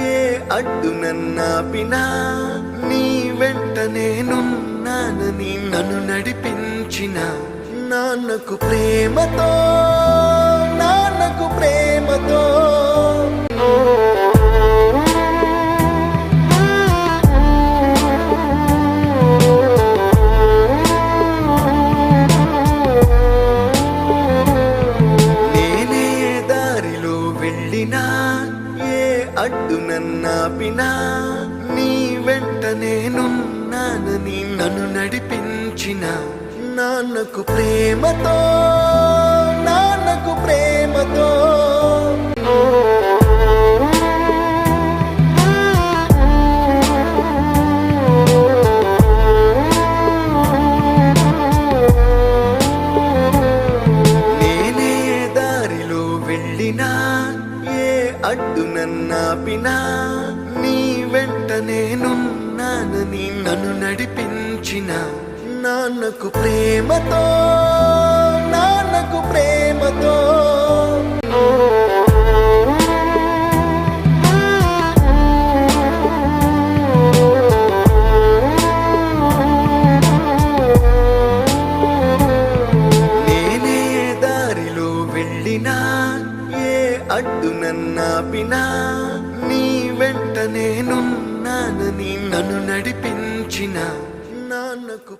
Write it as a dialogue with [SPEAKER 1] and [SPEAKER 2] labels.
[SPEAKER 1] ఏ అడ్డు నన్నాపినా నీ వెంట నేనున్నానని నన్ను నడిపించిన నాన్నకు ప్రేమతో నేనే దారిలో వెళ్ళినా ఏ అడ్డు నన్నాపినా నీ వెంట నేనున్నానని నన్ను నడిపించిన నాన్నకు ప్రేమతో నేనే దారిలో వెళ్ళినా ఏ అడ్డు నన్నాపినా నీ వెంట నేనున్నానని నన్ను నడిపించిన నాన్నకు ప్రేమతో నేనే దారిలో వెళ్ళినా ఏ అడ్డు నన్నాపినా నీ వెంట నేనున్నానని నన్ను నడిపించిన నాన్నకు